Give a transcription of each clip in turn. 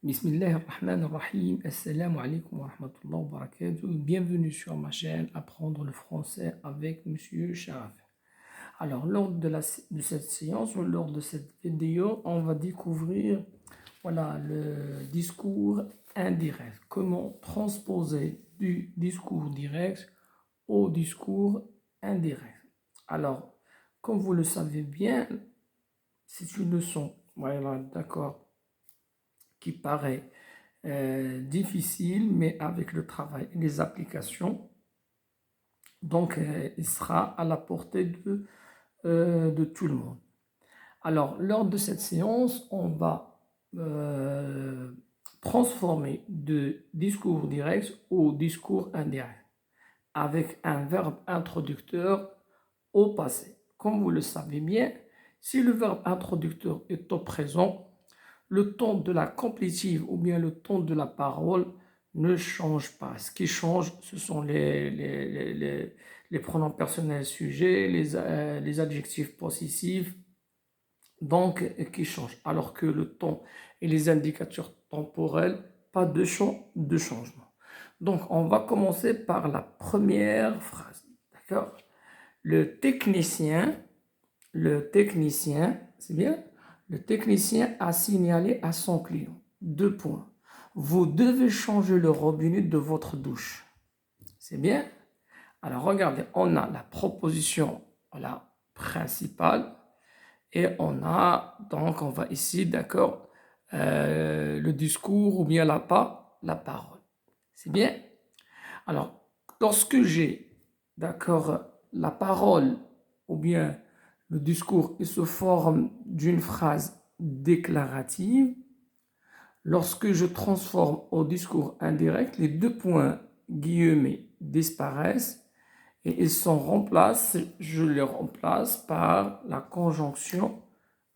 Bismillahirrahmanirrahim. Assalamu alaikum wa rahmatullahi wa barakatuh. Bienvenue sur ma chaîne Apprendre le français avec Monsieur Sharaf. Alors, de cette séance ou lors de cette vidéo, on va découvrir le discours indirect. Comment transposer du discours direct au discours indirect. Alors, comme vous le savez bien, c'est une leçon, d'accord, qui paraît difficile, mais avec le travail et les applications, donc il sera à la portée de tout le monde. Alors, lors de cette séance, on va transformer de discours direct au discours indirect avec un verbe introducteur au passé. Comme vous le savez bien, si le verbe introducteur est au présent, le ton de la complétive ou bien le ton de la parole ne change pas. Ce qui change, ce sont les pronoms personnels sujets, les adjectifs possessifs, donc qui changent. Alors que le ton et les indicateurs temporels, pas de changement. Donc, on va commencer par la première phrase. D'accord? Le technicien, c'est bien? Le technicien a signalé à son client, 2 points. Vous devez changer le robinet de votre douche. C'est bien? Alors, regardez, on a la proposition principale et on va ici, d'accord, le discours ou bien la parole. C'est bien? Alors, lorsque j'ai, d'accord, la parole ou bien le discours, il se forme d'une phrase déclarative. Lorsque je transforme au discours indirect, les 2 points guillemets disparaissent et je les remplace par la conjonction,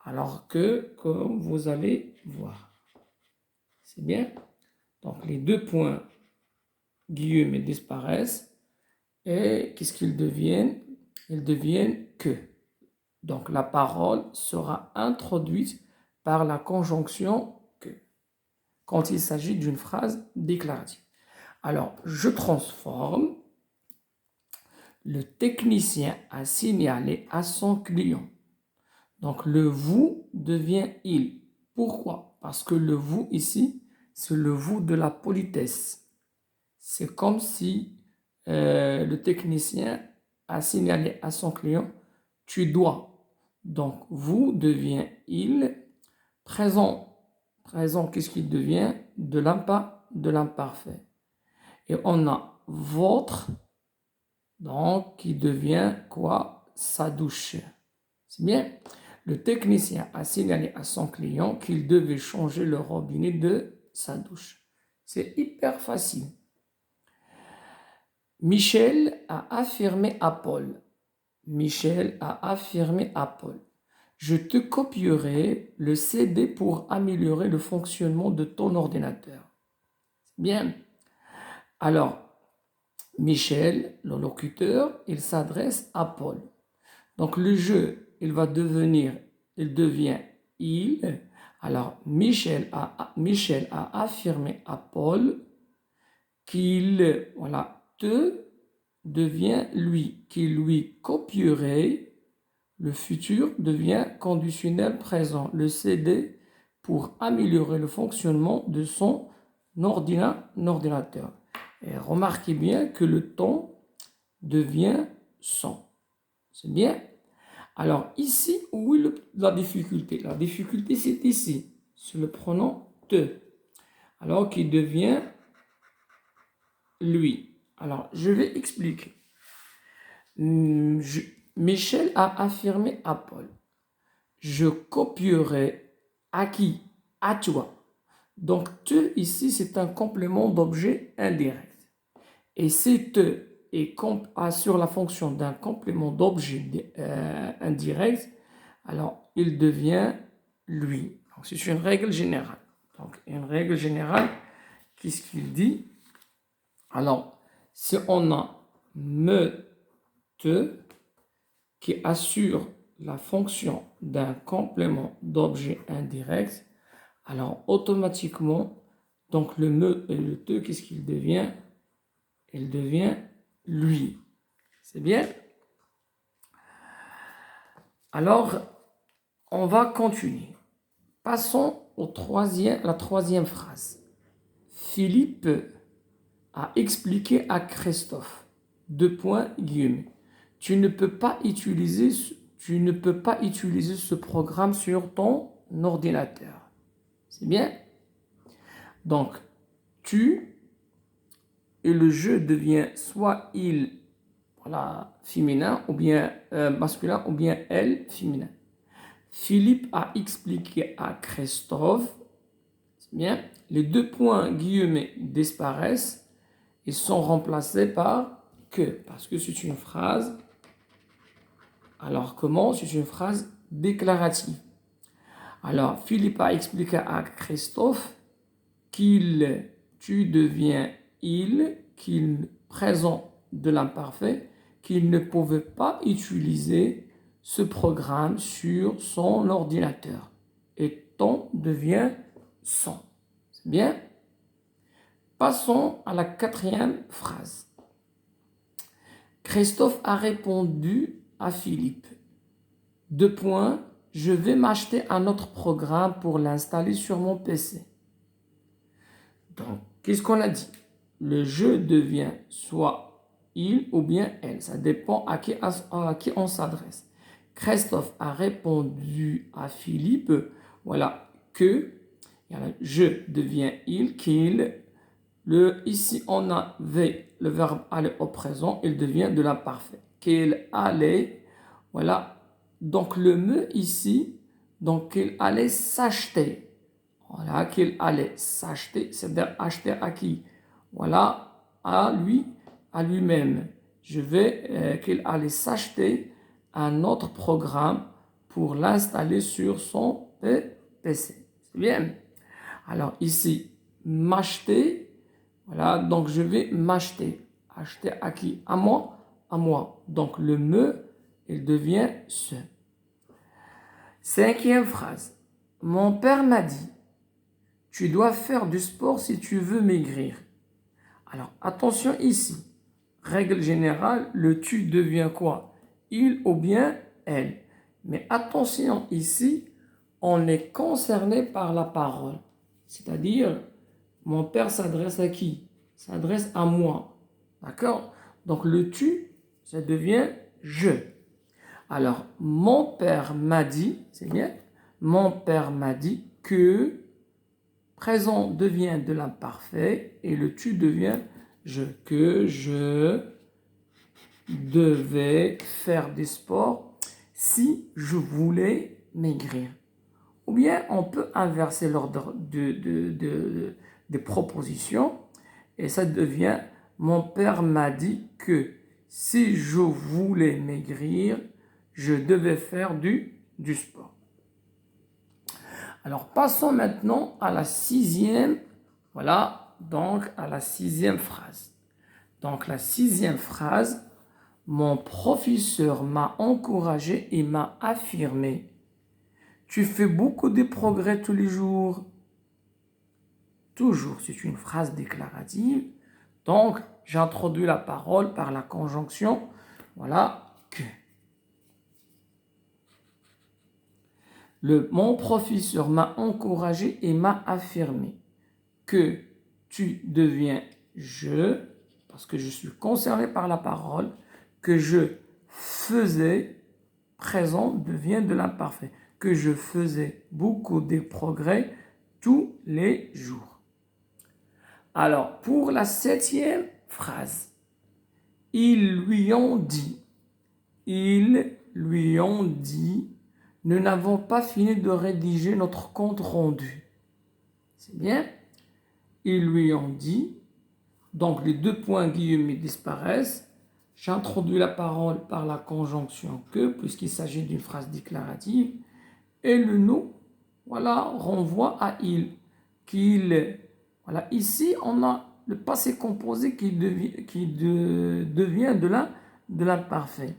alors que, comme vous allez voir, c'est bien? Donc, les 2 points guillemets disparaissent et qu'est-ce qu'ils deviennent? Ils deviennent que. Donc, la parole sera introduite par la conjonction que, quand il s'agit d'une phrase déclarative. Alors, je transforme. Le technicien a signalé à son client. Donc, le vous devient il. Pourquoi? Parce que le vous ici, c'est le vous de la politesse. C'est comme si le technicien a signalé à son client, tu dois. Donc, vous devient il. Présent, qu'est-ce qu'il devient? De l'imparfait. Et on a votre, donc, qui devient quoi? Sa douche. C'est bien? Le technicien a signalé à son client qu'il devait changer le robinet de sa douche. C'est hyper facile. Michel a affirmé à Paul. Je te copierai le CD pour améliorer le fonctionnement de ton ordinateur. Bien. Alors, Michel, le locuteur, il s'adresse à Paul. Donc, le jeu, il devient il. Alors, Michel a affirmé à Paul qu'il, te devient lui, qu'il lui copierait. Le futur devient conditionnel présent. Le CD pour améliorer le fonctionnement de son ordinateur. Et remarquez bien que le ton devient son. C'est bien? Alors ici, où est la difficulté? La difficulté, c'est ici. C'est le pronom te. Alors qui devient lui. Alors, je vais expliquer. Michel a affirmé à Paul, je copierai à qui? À toi. Donc, te ici, c'est un complément d'objet indirect. Et si te assure la fonction d'un complément d'objet indirect, alors il devient lui. Donc, c'est une règle générale. Donc, une règle générale, qu'est-ce qu'il dit? Alors, si on a me, te, qui assure la fonction d'un complément d'objet indirect, Alors, automatiquement, donc le me et le te, qu'est-ce qu'il devient? Il devient lui. C'est bien? Alors, on va continuer. Passons la troisième phrase. Philippe a expliqué à Christophe, guillemets, tu ne peux pas utiliser ce programme sur ton ordinateur. C'est bien? Donc, tu et le je devient soit il, voilà, féminin, ou bien masculin, ou bien elle, féminin. Philippe a expliqué à Christophe, c'est bien, les guillemets disparaissent et sont remplacés par que, parce que c'est une phrase. Alors comment? C'est une phrase déclarative. Alors Philippe a expliqué à Christophe qu'il, tu deviens il, qu'il présent de l'imparfait, qu'il ne pouvait pas utiliser ce programme sur son ordinateur. Et ton devient son. C'est bien? Passons à la quatrième phrase. Christophe a répondu à Philippe. Je vais m'acheter un autre programme pour l'installer sur mon PC. Donc, qu'est-ce qu'on a dit? Le je devient soit il ou bien elle. Ça dépend à qui on s'adresse. Christophe a répondu à Philippe, voilà, que je devient il, qu'il. Ici, on avait le verbe aller au présent, il devient de l'imparfait. Qu'il allait, voilà. Donc, le me ici, donc qu'il allait s'acheter. Voilà, qu'il allait s'acheter, c'est-à-dire acheter à qui? Voilà, à lui, à lui-même. Qu'il allait s'acheter un autre programme pour l'installer sur son PC. C'est bien. Alors ici, m'acheter, voilà, donc je vais m'acheter. Acheter à qui? À moi? À moi. Donc le me, il devient ce. Cinquième phrase. Mon père m'a dit, tu dois faire du sport si tu veux maigrir. Alors attention ici. Règle générale, le tu devient quoi? Il ou bien elle. Mais attention ici, on est concerné par la parole. C'est-à-dire, mon père s'adresse à qui? S'adresse à moi. D'accord? Donc le tu, ça devient je. Alors, mon père m'a dit, c'est bien, mon père m'a dit que présent devient de l'imparfait et le tu devient je. Que je devais faire des sports si je voulais maigrir. Ou bien on peut inverser l'ordre des propositions et ça devient mon père m'a dit que si je voulais maigrir, je devais faire du sport. Alors passons maintenant à la sixième, voilà, donc à la sixième phrase. Donc la sixième phrase, mon professeur m'a encouragé et m'a affirmé. Tu fais beaucoup de progrès tous les jours. Toujours, c'est une phrase déclarative. Donc, j'introduis la parole par la conjonction, voilà, que. Mon professeur m'a encouragé et m'a affirmé que tu deviens je, parce que je suis concerné par la parole, que je faisais, présent devient de l'imparfait, que je faisais beaucoup de progrès tous les jours. Alors, pour la septième phrase, ils lui ont dit, nous n'avons pas fini de rédiger notre compte rendu. C'est bien? Ils lui ont dit, donc les guillemets disparaissent. J'introduis la parole par la conjonction que, puisqu'il s'agit d'une phrase déclarative, et le nous, voilà, renvoie à il, qu'il. Voilà, ici, on a le passé composé qui devient de l'imparfait.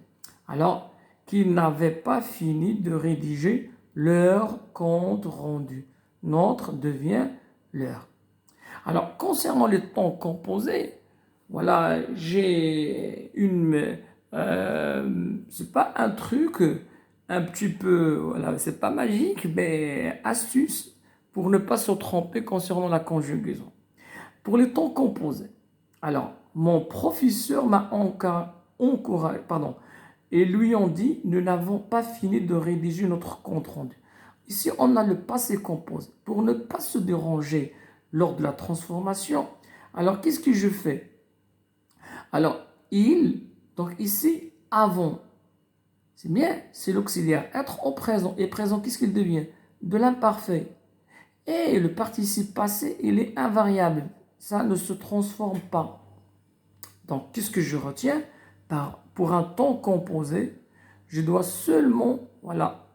Alors, qu'ils n'avaient pas fini de rédiger leur compte rendu. notre devient leur. Alors, concernant les temps composés, voilà, j'ai c'est pas un truc un petit peu, voilà, c'est pas magique, mais astuce pour ne pas se tromper concernant la conjugaison. Pour les temps composés, alors, mon professeur m'a encouragé, pardon, et lui ont dit, nous n'avons pas fini de rédiger notre compte rendu. Ici, on a le passé composé. Pour ne pas se déranger lors de la transformation, alors qu'est-ce que je fais? Alors, il, donc ici, avant, c'est bien, c'est l'auxiliaire. Être au présent. Et présent, qu'est-ce qu'il devient? De l'imparfait. Et le participe passé, il est invariable. Ça ne se transforme pas. Donc, qu'est-ce que je retiens? Pour un temps composé, je dois seulement, voilà,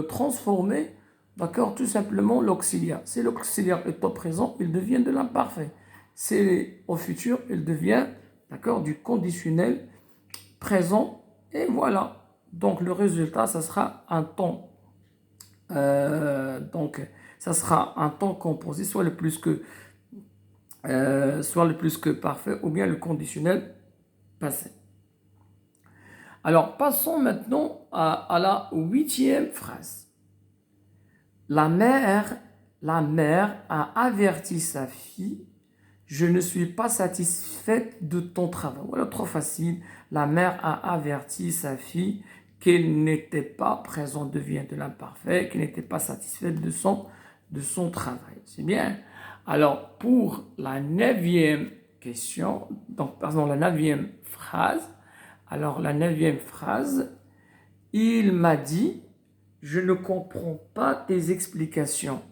transformer, d'accord, tout simplement l'auxiliaire. Si l'auxiliaire est au présent, il devient de l'imparfait. C'est au futur, il devient, d'accord, du conditionnel présent. Et voilà. Donc, le résultat, ça sera un temps. Ça sera un temps composé, soit le plus que parfait, ou bien le conditionnel passé. Alors, passons maintenant à la 8e phrase. La mère a averti sa fille, je ne suis pas satisfaite de ton travail. Voilà, trop facile. La mère a averti sa fille qu'elle n'était pas présente, devient de l'imparfait, qu'elle n'était pas satisfaite de son travail. C'est bien. Alors, pour la 9e question, donc, pardon, la 9e phrase, alors la 9e phrase, il m'a dit, je ne comprends pas tes explications.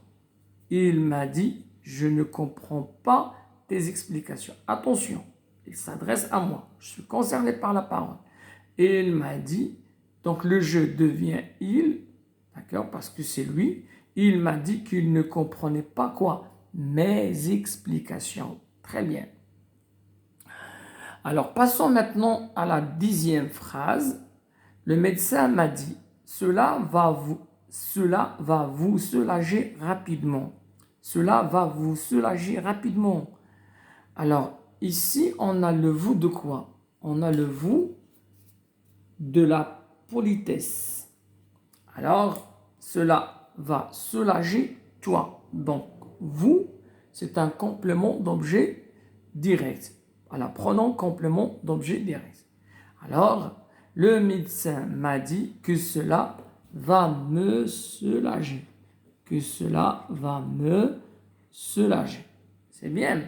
Il m'a dit, je ne comprends pas tes explications. Attention, il s'adresse à moi. Je suis concerné par la parole. Et il m'a dit, donc le je devient il, d'accord, parce que c'est lui. Il m'a dit qu'il ne comprenait pas quoi? Mes explications. Très bien. Alors, passons maintenant à la 10e phrase. Le médecin m'a dit, cela va vous soulager rapidement. Cela va vous soulager rapidement. Alors, ici, on a le vous de quoi? On a le vous de la politesse. Alors, cela va soulager toi. Donc, vous, c'est un complément d'objet direct. Voilà, prenons complément d'objet direct. Alors, le médecin m'a dit que cela va me soulager. Que cela va me soulager. C'est bien.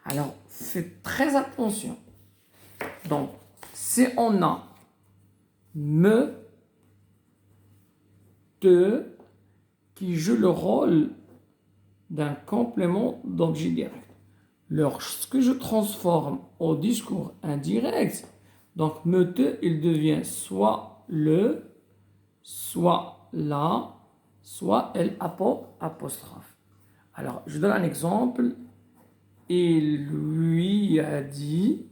Alors, faites très attention. Donc, si on a me, te, qui joue le rôle d'un complément d'objet direct. Lorsque je transforme au discours indirect, donc me te, il devient soit le, soit la, soit l'apostrophe. Alors, je donne un exemple. Il lui a dit,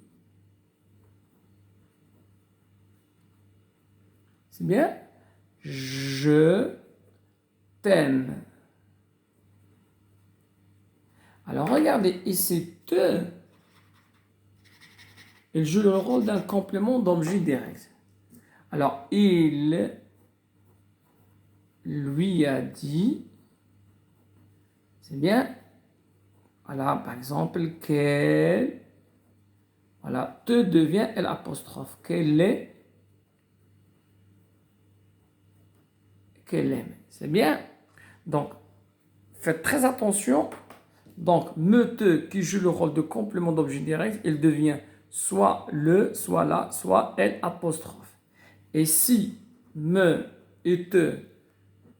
c'est bien, je t'aime. Alors, regardez, ici, te, il joue le rôle d'un complément d'objet direct. Alors, il lui a dit, c'est bien, voilà, par exemple, qu'elle, voilà, te devient l'apostrophe, qu'elle aime. C'est bien. Donc, faites très attention. Donc, me, te, qui joue le rôle de complément d'objet direct, il devient soit le, soit la, soit l'apostrophe. Et si me et te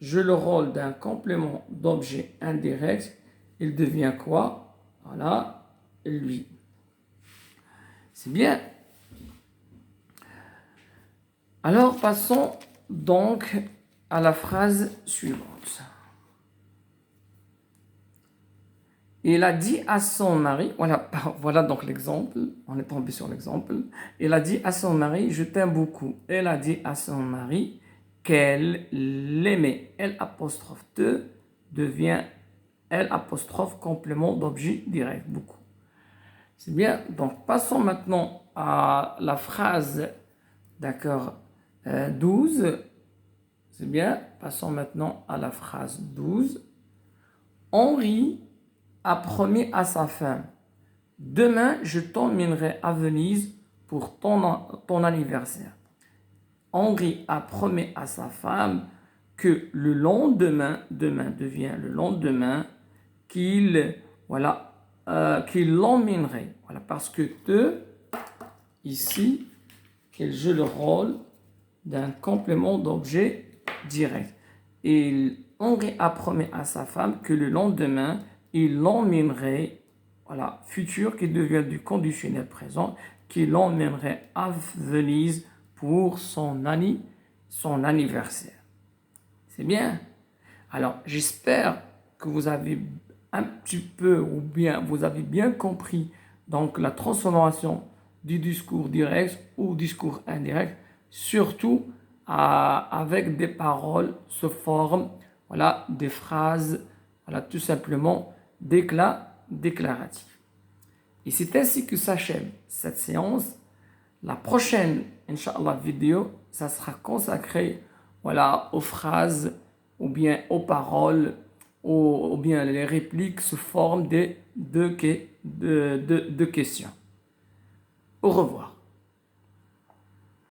jouent le rôle d'un complément d'objet indirect, il devient quoi? Voilà, lui. C'est bien. Alors, passons donc à la phrase suivante. Il a dit à son mari, voilà donc l'exemple, on est tombé sur l'exemple. Il a dit à son mari, je t'aime beaucoup. Elle a dit à son mari qu'elle l'aimait. L'apostrophe te devient L apostrophe complément d'objet direct. Beaucoup. C'est bien. Donc, passons maintenant à la phrase, d'accord, 12. C'est bien. Passons maintenant à la phrase 12. Henri a promis à sa femme: demain, je t'emmènerai à Venise pour ton anniversaire. Henri a promis à sa femme que le lendemain, demain devient le lendemain, qu'il l'emmènerait. Voilà, parce que te, ici, il joue le rôle d'un complément d'objet direct. Et Henri a promis à sa femme que le lendemain, il l'emmènerait, voilà, futur qui devient du conditionnel présent, qu'il l'emmènerait à Venise pour son anniversaire. C'est bien. Alors, j'espère que vous avez un petit peu ou bien vous avez bien compris donc la transformation du discours direct au discours indirect, surtout avec des paroles sous forme, voilà, des phrases, voilà, tout simplement déclaratives. Et c'est ainsi que s'achève cette séance. La prochaine, Inch'Allah, vidéo, ça sera consacré, voilà, aux phrases ou bien aux paroles ou bien les répliques sous forme de questions. Au revoir.